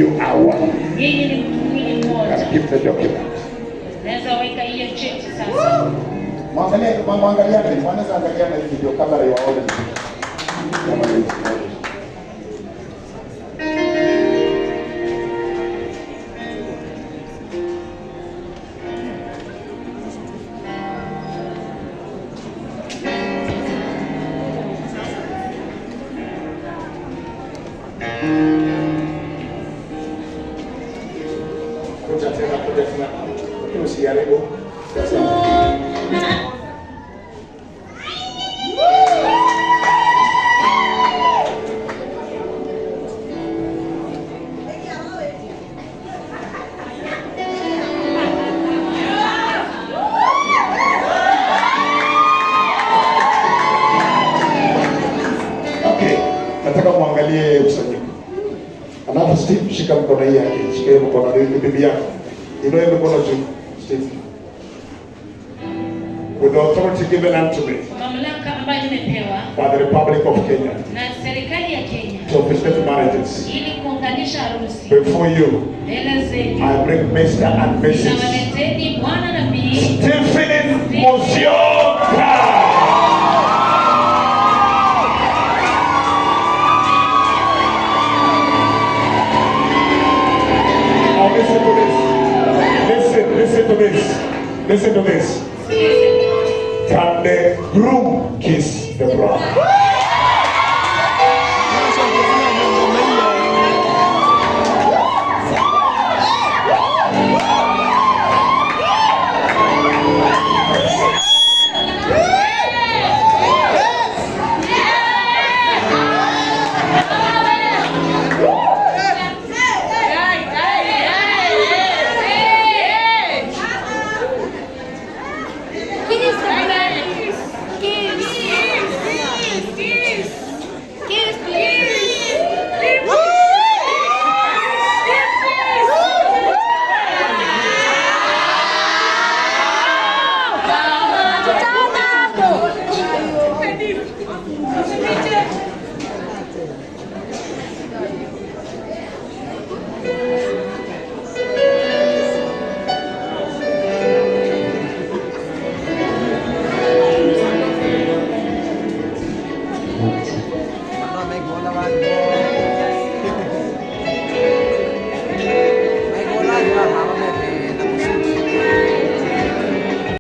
You are one. Nyinyi ni mwili mmoja. Can keep the document. Naweza weka hiyo cheti sasa. Mwangaliane, wanaweza angaliana hivi ndio kamera iwaone. Kuja tena. Usiharibu. Okay, nataka muangalie usanyiko. Alafu Steve, shika mkono hii yake, shika mkono hii bibi yako. Inua mkono juu, Steve. With the authority given unto me Mamlaka ambayo nimepewa by the Republic of Kenya na serikali ya Kenya to officiate marriages ili kuunganisha harusi. before you, Mbele zenu I bring Mr. and Mrs. nawaleteni bwana na bibi Stephen Musyoka. Now listen to this. Listen to this. Can the groom kiss the bride?